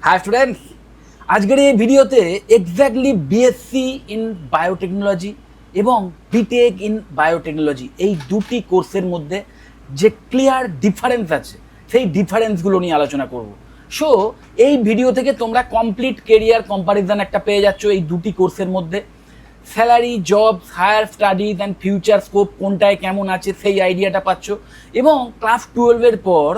High students, আজকের এই ভিডিওতে এক্স্যাক্টলি বিএসসি ইন বায়োটেকনোলজি এবং বিটেক ইন বায়োটেকনোলজি এই দুটি কোর্সের মধ্যে যে ক্লিয়ার ডিফারেন্স আছে সেই ডিফারেন্সগুলো নিয়ে আলোচনা করব। সো এই ভিডিও থেকে তোমরা কমপ্লিট কেরিয়ার কম্পারিজন একটা পেয়ে যাচ্ছ এই দুটি কোর্সের মধ্যে। Salary, jobs, higher studies and future scope কোনটায় কেমন আছে সেই আইডিয়াটা পাচ্ছ, এবং ক্লাস 12-এর পর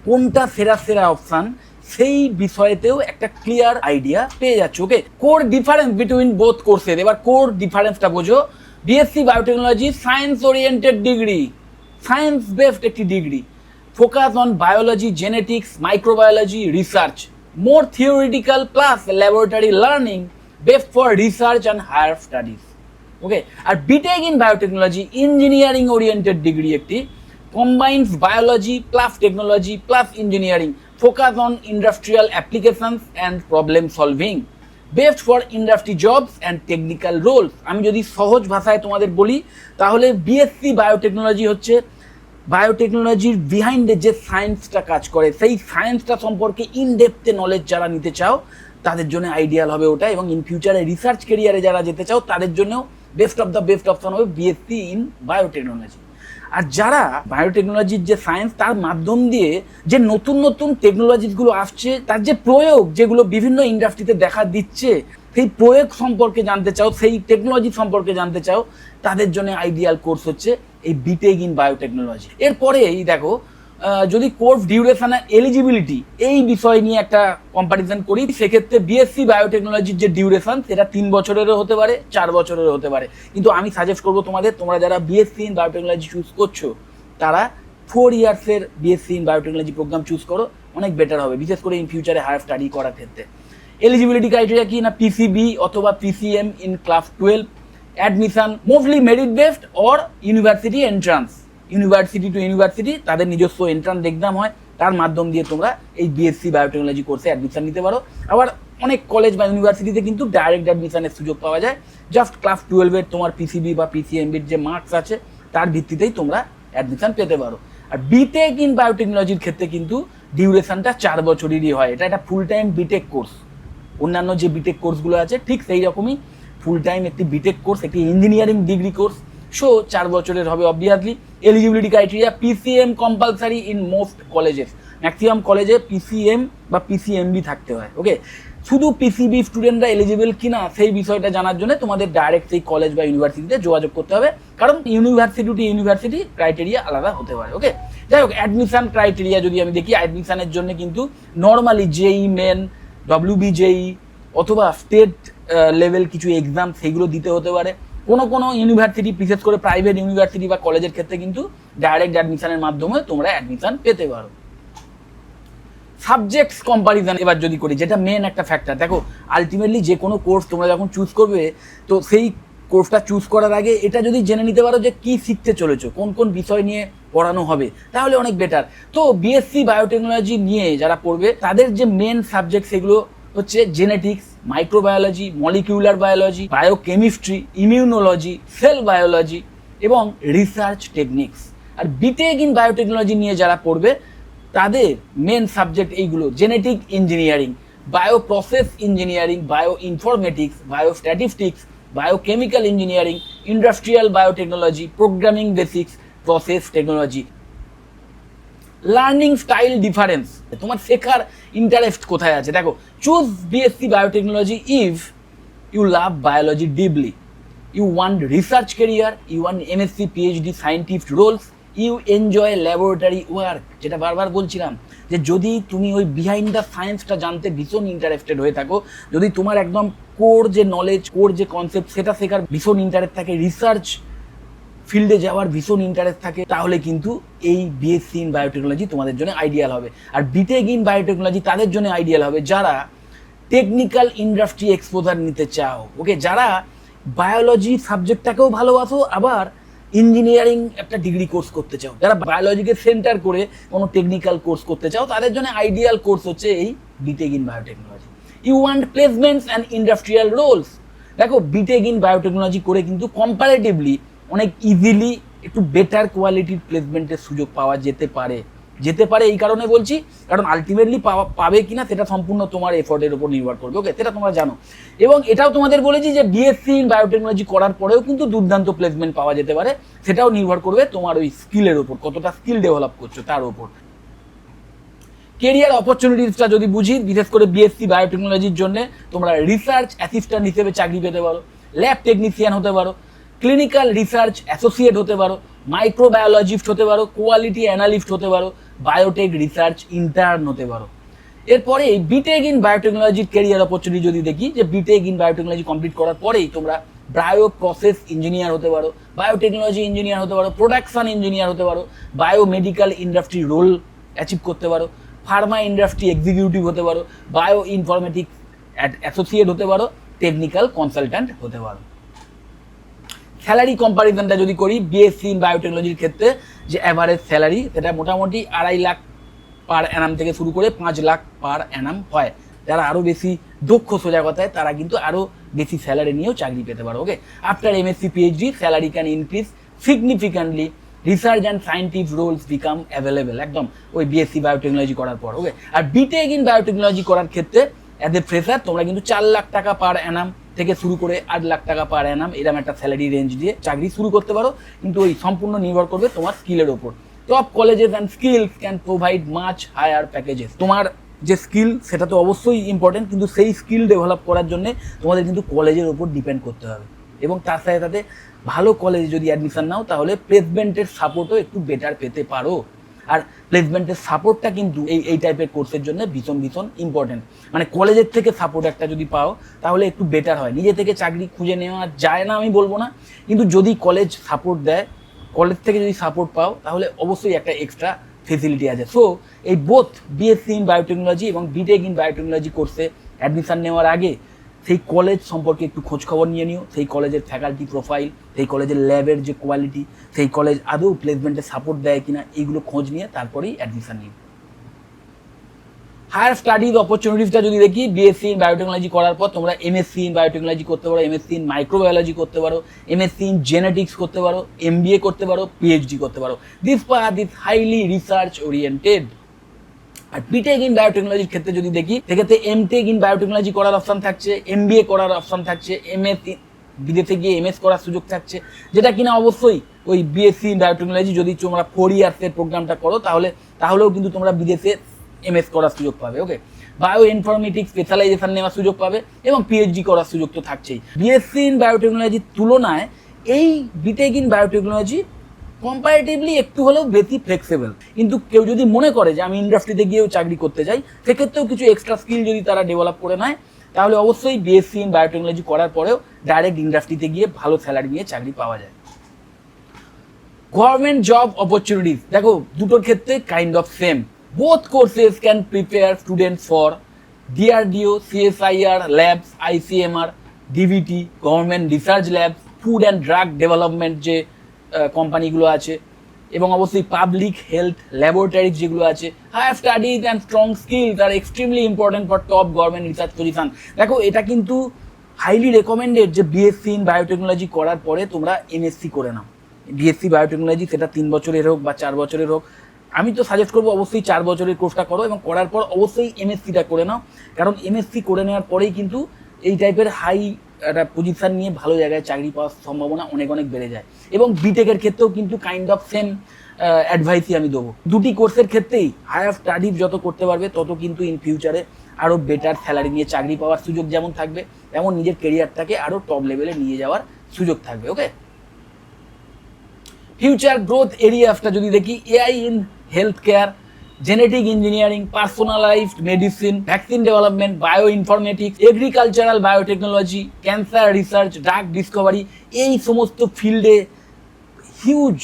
কোনটা সেরা সেরা অপশান সেই বিষয়েতেও একটা ক্লিয়ার আইডিয়া পেয়ে যাচ্ছে। Okay, core difference between both কোর্সের। এবার কোর ডিফারেন্সটা বোঝো। BSc biotechnology science oriented degree, science based একটি degree, focus on biology, genetics, microbiology, research, more theoretical plus laboratory learning, best for research and higher studies. Okay, আর BTech in biotechnology engineering oriented degree, একটি combines biology plus technology plus engineering, focus on industrial applications and problem solving, best for industry jobs and technical roles. আমি যদি সহজ ভাষায় তোমাদের বলি তাহলে BSc biotechnology হচ্ছে বায়োটেকনোলজির বিহাইন্ডে যে সায়েন্সটা কাজ করে সেই সায়েন্সটা সম্পর্কে ইনডেপথে নলেজ যারা নিতে চাও তাদের জন্য আইডিয়াল হবে ওটা, এবং ইন ফিউচারে রিসার্চ কেরিয়ারে যারা যেতে চাও তাদের জন্যও best of the best option হবে বিএসসি ইন বায়োটেকনোলজি। আর যারা বায়োটেকনোলজির যে সায়েন্স তার মাধ্যম দিয়ে যে নতুন নতুন টেকনোলজিসগুলো আসছে, তার যে প্রয়োগ যেগুলো বিভিন্ন ইন্ডাস্ট্রিতে দেখা দিচ্ছে সেই প্রয়োগ সম্পর্কে জানতে চাও, সেই টেকনোলজি সম্পর্কে জানতে চাও, তাদের জন্য আইডিয়াল কোর্স হচ্ছে এই বিটেক ইন বায়োটেকনোলজি। এরপরে এই দেখো, যদি কোর্স ডিউরেশন আর এলিজিবিলিটি এই বিষয় নিয়ে একটা কম্পারিজন করি, সেক্ষেত্রে বিএসসি বায়োটেকনোলজির যে ডিউরেশন সেটা 3 বছরেরও হতে পারে, 4 বছরেরও হতে পারে, কিন্তু আমি সাজেস্ট করবো তোমাদের, তোমরা যারা বিএসসি ইন বায়োটেকনোলজি চুজ করছো তারা 4 ইয়ার্সের BSc in biotechnology program choose করো, অনেক বেটার হবে, বিশেষ করে ইন ফিউচারে হায়ার স্টাডি করার ক্ষেত্রে। এলিজিবিলিটি ক্রাইটেরিয়া কি না, পিসিবি অথবা PCM in class 12, admission mostly merit based or university entrance, university two university তাদের নিজস্ব এন্ট্রান্স এক্সাম হয়, তার মাধ্যম দিয়ে তোমরা এই বিএসসি বায়োটেকনোলজি কোর্সে অ্যাডমিশন নিতে পারো। আবার অনেক কলেজ বা ইউনিভার্সিটিতে কিন্তু ডাইরেক্ট অ্যাডমিশনের সুযোগ পাওয়া যায়, জাস্ট ক্লাস 12-এর তোমার পিসিবি বা পিসিএমবির যে মার্কস আছে তার ভিত্তিতেই তোমরা অ্যাডমিশন পেতে পারো। আর বিটেক ইন বায়োটেকনোলজির ক্ষেত্রে কিন্তু ডিউরেশনটা 4 বছরেরই হয়, এটা একটা ফুল টাইম বিটেক কোর্স। অন্যান্য যে বিটেক কোর্সগুলো আছে ঠিক সেই রকমই ফুল টাইম একটি বিটেক কোর্স, একটি ইঞ্জিনিয়ারিং ডিগ্রি কোর্স। সো 4 বছরের হবে obviously. Eligibility criteria PCM compulsory in most colleges, maximum কলেজে পিসিএম বা পিসিএমবি থাকতে হয়। ওকে, শুধু পিসিবি স্টুডেন্টরা এলিজিবল কিনা সেই বিষয়টা জানার জন্য তোমাদের ডাইরেক্ট সেই কলেজ বা ইউনিভার্সিটিতে যোগাযোগ করতে হবে, কারণ ইউনিভার্সিটি টু ইউনিভার্সিটি ক্রাইটেরিয়া আলাদা হতে পারে। ওকে, যাই হোক, অ্যাডমিশন ক্রাইটেরিয়া যদি আমি দেখি, অ্যাডমিশনের জন্য কিন্তু নর্মালি জেই মেন, ডব্লিউবিজেই অথবা স্টেট লেভেল কিছু এক্সাম সেগুলো দিতে হতে পারে। কোনো ইউনিভার্সিটি, বিশেষ করে প্রাইভেট ইউনিভার্সিটি বা কলেজের ক্ষেত্রে কিন্তু ডাইরেক্ট অ্যাডমিশনের মাধ্যমে তোমরা অ্যাডমিশন পেতে পারো। সাবজেক্টস কম্পারিজন এবার যদি করি, যেটা মেন একটা ফ্যাক্টর, দেখো আলটিমেটলি যে কোনো কোর্স তোমরা যখন চুজ করবে তো সেই কোর্সটা চুজ করার আগে এটা যদি জেনে নিতে পারো যে কি শিখতে চলেছো, কোন কোন বিষয় নিয়ে পড়ানো হবে, তাহলে অনেক বেটার। তো বিএসসি বায়োটেকনোলজি নিয়ে যারা পড়বে তাদের যে মেন সাবজেক্ট সেগুলো হচ্ছে genetics, microbiology, molecular biology, biochemistry, immunology, cell biology এবং রিসার্চ টেকনিক্স। আর বিটেক ইন বায়োটেকনোলজি নিয়ে যারা পড়বে তাদের মেন সাবজেক্ট এইগুলো: genetic engineering, bioprocess engineering, bioinformatics, biostatistics, biochemical engineering, industrial biotechnology, programming basics, process technology. Learning style difference, তোমার শেখার interest কোথায় আছে। দেখো, choose BSc biotechnology if you love biology deeply, you want research career, you want MSc PhD scientist Rolle's, you enjoy laboratory work. যেটা বারবার বলছিলাম যে যদি তুমি ওই বিহাইন্ড দ্য সায়েন্সটা জানতে ভীষণ ইন্টারেস্টেড হয়ে থাকো, যদি তোমার একদম কোর যে নলেজ, কোর যে কনসেপ্ট সেটা শেখার ভীষণ ইন্টারেস্ট থাকে, রিসার্চ ফিল্ডে যাওয়ার ভীষণ ইন্টারেস্ট থাকে, তাহলে কিন্তু এই বিএসসি ইন বায়োটেকনোলজি তোমাদের জন্য আইডিয়াল হবে। আর বিটেক ইন বায়োটেকনোলজি তাদের জন্য আইডিয়াল হবে যারা টেকনিক্যাল ইন্ডাস্ট্রি এক্সপোজার নিতে চাও। ওকে, যারা বায়োলজি সাবজেক্টটাকেও ভালোবাসো আবার ইঞ্জিনিয়ারিং একটা ডিগ্রি কোর্স করতে চাও, যারা বায়োলজিকে সেন্টার করে কোনো টেকনিক্যাল কোর্স করতে চাও, তাদের জন্য আইডিয়াল কোর্স হচ্ছে এই BTech in biotechnology. You want placements and industrial roles. দেখো, বিটেক ইন বায়োটেকনোলজি করে কিন্তু কম্পারেটিভলি অনেক ইজিলি একটু বেটার কোয়ালিটির প্লেসমেন্টের সুযোগ পাওয়া যেতে পারে। যেতে পারে এই কারণে বলছি, কারণ আলটিমেটলি পাবে কিনা সেটা সম্পূর্ণ তোমার এফোর্টের উপর নির্ভর করবে। ওকে, সেটা তোমরা জানো। এবং এটাও তোমাদের বলেছি যে বিএসসি ইন বায়োটেকনোলজি করার পরেও কিন্তু দুর্দান্ত প্লেসমেন্ট পাওয়া যেতে পারে, সেটাও নির্ভর করবে তোমার ওই স্কিলের উপর, কতটা স্কিল ডেভেলপ করছো তার উপর। কেরিয়ার অপরচুনিটিসটা যদি বুঝি, বিশেষ করে বিএসসি বায়োটেকনোলজির জন্য তোমরা রিসার্চ অ্যাসিস্ট্যান্ট হিসেবে চাকরি পেতে পারো, ল্যাব টেকনিশিয়ান হতে পারো, ক্লিনিক্যাল রিসার্চ অ্যাসোসিয়েট হতে পারো, মাইক্রোবায়োলজিস্ট হতে পারো, কোয়ালিটি অ্যানালিস্ট হতে পারো, বায়োটেক রিসার্চ ইন্টার্ন হতে পারো। এরপরে বিটেক ইন বায়োটেকনোলজির কেরিয়ার অপরচুনিটি যদি দেখি, যে বিটেক ইন বায়োটেকনোলজি কমপ্লিট করার পরেই তোমরা বায়ো প্রসেস ইঞ্জিনিয়ার হতে পারো, বায়োটেকনোলজি ইঞ্জিনিয়ার হতে পারো, প্রোডাকশন ইঞ্জিনিয়ার হতে পারো, বায়োমেডিক্যাল ইন্ডাস্ট্রি রোল অ্যাচিভ করতে পারো, ফার্মা ইন্ডাস্ট্রি এক্সিকিউটিভ হতে পারো, বায়ো ইনফরমেটিক্স অ্যাসোসিয়েট হতে পারো, টেকনিক্যাল কনসালট্যান্ট হতে পারো। স্যালারি কম্পারিজনটা যদি করি, বিএসসি ইন বায়োটেকনোলজির ক্ষেত্রে যে অ্যাভারেজ স্যালারি সেটা মোটামুটি 2.5 লাখ পার অ্যানাম থেকে শুরু করে 5 লাখ পার অ্যানাম হয়। যারা আরও বেশি দক্ষ সোজা কথায় তারা কিন্তু আরও বেশি স্যালারি নিয়েও চাকরি পেতে পারো। Okay, after MSc PhD salary can increase significantly, research and scientific roles become available, একদম ওই বিএসসি বায়োটেকনোলজি করার পর। ওকে, আর বিটেক ইন বায়োটেকনোলজি করার ক্ষেত্রে অ্যাজ এ ফ্রেশার তোমরা কিন্তু 4 লাখ টাকা পার অ্যানাম থেকে শুরু করে 8 লাখ টাকা পার অ্যানাম এরকম একটা স্যালারি রেঞ্জ দিয়ে চাকরি শুরু করতে পারো, কিন্তু ওই সম্পূর্ণ নির্ভর করবে তোমার স্কিলের ওপর। Top colleges and skills can provide much higher packages. তোমার যে স্কিল সেটা তো অবশ্যই ইম্পর্টেন্ট, কিন্তু সেই স্কিল ডেভেলপ করার জন্য তোমাদের কিন্তু কলেজের ওপর ডিপেন্ড করতে হবে, এবং তার সাথে সাথে ভালো কলেজে যদি অ্যাডমিশন নাও তাহলে প্লেসমেন্টের সাপোর্টও একটু বেটার পেতে পারো। আর প্লেসমেন্টের সাপোর্টটা কিন্তু এই টাইপের কোর্সের জন্য ভীষণ ভীষণ ইম্পর্টেন্ট। মানে কলেজের থেকে সাপোর্ট একটা যদি পাও তাহলে একটু বেটার হয়। নিজে থেকে চাকরি খুঁজে নেওয়া যায় না আমি বলবো না, কিন্তু যদি কলেজ সাপোর্ট দেয়, কলেজ থেকে যদি সাপোর্ট পাও তাহলে অবশ্যই একটা এক্সট্রা ফেসিলিটি আছে। সো এই বোথ বিএসসি ইন বায়োটেকনোলজি এবং বিটেক ইন বায়োটেকনোলজি কোর্সে অ্যাডমিশন নেওয়ার আগে সেই কলেজ সম্পর্কে একটু খোঁজখবর নিয়ে নিও, সেই কলেজের ফ্যাকাল্টি প্রোফাইল, সেই কলেজের ল্যাবের যে কোয়ালিটি, সেই কলেজ আদৌ প্লেসমেন্টে সাপোর্ট দেয় কিনা, এইগুলো খোঁজ নিয়ে তারপরেই অ্যাডমিশন নিও। হায়ার স্টাডিজ অপরচুনিটিসটা যদি দেখি, বিএসসি ইন বায়োটেকনোলজি করার পর তোমরা এমএসসি ইন বায়োটেকনোলজি করতে পারো, এমএসসি ইন মাইক্রোবায়োলজি করতে পারো, এমএসসি ইন জেনেটিক্স করতে পারো, এমবিএ করতে পারো, পিএইচডি করতে পারো। This path is highly research oriented. আর বিটেক ইন বায়োটেকনোলজির ক্ষেত্রে যদি দেখি, সেক্ষেত্রে এমটেক ইন বায়োটেকনোলজি করার অপশন থাকছে, এমবিএ করার অপশন থাকছে, এমএস বিদেশে গিয়ে এমএস করার সুযোগ থাকছে, যেটা কিনা অবশ্যই ওই বিএসসি ইন বায়োটেকনোলজি যদি তোমরা 4 ইয়ার্সের প্রোগ্রামটা করো তাহলেও কিন্তু তোমরা বিদেশে এমএস করার সুযোগ পাবে। ওকে, বায়ো ইনফরমেটিক্স স্পেশালাইজেশন নেওয়ার সুযোগ পাবে, এবং পিএইচডি করার সুযোগ তো থাকছেই। বিএসসি ইন বায়োটেকনোলজির তুলনায় এই বিটেক ইন বায়োটেকনোলজি কম্পারেটিভলি একটু হলেও বেশি ফ্লেক্সিবল, কিন্তু কেউ যদি মনে করে যে আমি ইন্ডাস্ট্রিতে গিয়েও চাকরি করতে চাই, সেক্ষেত্রেও কিছু এক্সট্রা স্কিল যদি তারা ডেভেলপ করে নেয় তাহলে অবশ্যই বিএসসি ইন বায়োটেকনোলজি করার পরেও ডাইরেক্ট ইন্ডাস্ট্রিতে গিয়ে ভালো স্যালারি নিয়ে চাকরি পাওয়া যায়। গভর্নমেন্ট জব অপরচুনিটিস দেখো, দুটোর ক্ষেত্রে kind of same. Both courses can prepare students for DRDO, CSIR labs, ICMR, ডিভিটি, government research labs, food and drug development যে কোম্পানিগুলো আছে, এবং অবশ্যই পাবলিক হেলথ ল্যাবরেটরিজ যেগুলো আছে। Higher studies and strong skills আর extremely important for top government research position. দেখো, এটা কিন্তু হাইলি রেকমেন্ডেড যে বিএসসি ইন বায়োটেকনোলজি করার পরে তোমরা এমএসসি করে নাও। বিএসসি বায়োটেকনোলজি সেটা 3 বছরের হোক বা 4 বছরের হোক, আমি তো সাজেস্ট করবো অবশ্যই 4 বছরের কোর্সটা করো, এবং করার পর অবশ্যই এমএসসিটা করে নাও, কারণ এমএসসি করে নেওয়ার পরেই কিন্তু এই টাইপের হাই একটা পজিশন নিয়ে ভালো জায়গায় চাকরি পাওয়ার সম্ভাবনা অনেক অনেক বেড়ে যায়। এবং বিটেকের ক্ষেত্রেও কিন্তু কাইন্ড অফ সেম অ্যাডভাইসই আমি দেবো। দুটি কোর্সের ক্ষেত্রেই হায়ার স্টাডিজ যত করতে পারবে তত কিন্তু ইন ফিউচারে আরও বেটার স্যালারি নিয়ে চাকরি পাওয়ার সুযোগ যেমন থাকবে, তেমন নিজের কেরিয়ারটাকে আরও টপ লেভেলে নিয়ে যাওয়ার সুযোগ থাকবে। ওকে, ফিউচার গ্রোথ এরিয়াসটা যদি দেখি, AI in health care, genetic engineering, personalised medicine, vaccine development, bio informatics, agricultural biotechnology, cancer research, drug Discovery, এই সমস্ত ফিল্ডে হিউজ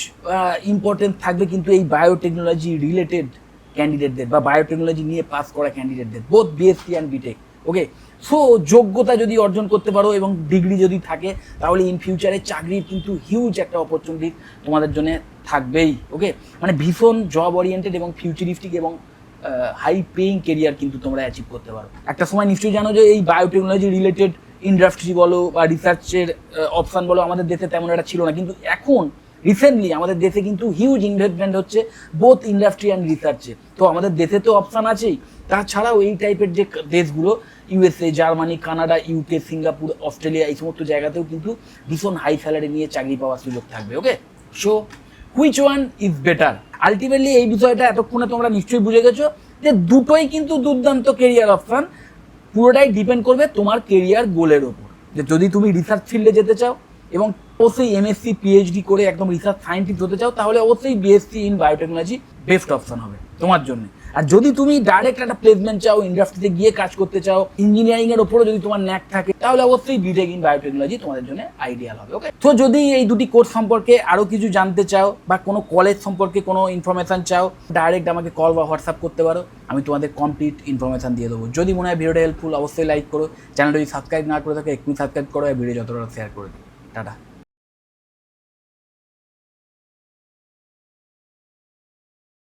ইম্পর্টেন্স থাকবে কিন্তু এই বায়োটেকনোলজি রিলেটেড ক্যান্ডিডেটদের বা বায়োটেকনোলজি নিয়ে পাস করা ক্যান্ডিডেটদের, both BSc and BTech. Okay, so যোগ্যতা যদি অর্জন করতে পারো এবং ডিগ্রি যদি থাকে তাহলে ইন ফিউচারে চাকরির কিন্তু হিউজ একটা অপরচুনিটি তোমাদের জন্য থাকবেই। ওকে, মানে ভীষণ জব ওরিয়েন্টেড এবং ফিউচারিস্টিক এবং হাই পেইং কেরিয়ার কিন্তু তোমরা অ্যাচিভ করতে পারো। একটা সময় নিশ্চয়ই জানো যে এই বায়োটেকনোলজি রিলেটেড ইন্ডাস্ট্রি বলো বা রিসার্চের অপশান বলো আমাদের দেশে তেমন একটা ছিল না, কিন্তু এখন রিসেন্টলি আমাদের দেশে কিন্তু হিউজ ইনভেস্টমেন্ট হচ্ছে বোথ ইন্ডাস্ট্রি অ্যান্ড রিসার্চে। তো আমাদের দেশে তো অপশান আছেই, তাছাড়াও এই টাইপের যে দেশগুলো USA, Germany, Canada, UK, Singapore, Australia, এই সমস্ত জায়গাতেও কিন্তু ভীষণ হাই স্যালারি নিয়ে চাকরি পাওয়ার সুযোগ থাকবে। Okay, so which one is better? Ultimately এই বিষয়টা এতক্ষণে তোমরা নিশ্চয়ই বুঝে গেছো যে দুটোই কিন্তু দুর্দান্ত কেরিয়ার অপশান। পুরোটাই ডিপেন্ড করবে তোমার কেরিয়ার গোলের ওপর। যে যদি তুমি রিসার্চ ফিল্ডে যেতে চাও এবং অবশ্যই এমএসসি পিএইচডি করে একদম রিসার্চ সায়েন্টিস্ট হতে চাও, তাহলে অবশ্যই BSc in biotechnology best option হবে তোমার জন্য। আর যদি তুমি ডাইরেক্ট একটা প্লেসমেন্ট চাও, ইন্ডাস্ট্রিতে গিয়ে কাজ করতে চাও, ইঞ্জিনিয়ারিং এর ওপরে যদি তোমার ন্যাক থাকে, তাহলে অবশ্যই বিটেক ইন বায়োটেকনোলজি তোমাদের জন্য আইডিয়াল হবে। ওকে, তো যদি এই দুটি কোর্স সম্পর্কে আরো কিছু জানতে চাও বা কোনো কলেজ সম্পর্কে কোনো ইনফরমেশন চাও, ডাইরেক্ট আমাকে কল বা হোয়াটসঅ্যাপ করতে পারো, আমি তোমাদের কমপ্লিট ইনফরমেশন দিয়ে দেবো। যদি মনে হয় ভিডিওটা হেল্পফুল, অবশ্যই লাইক করো, চ্যানেলটা যদি সাবস্ক্রাইব না করে থাকে এক্ষুনি সাবস্ক্রাইব করো, আর ভিডিও যতটা শেয়ার করে দিও। টাটা।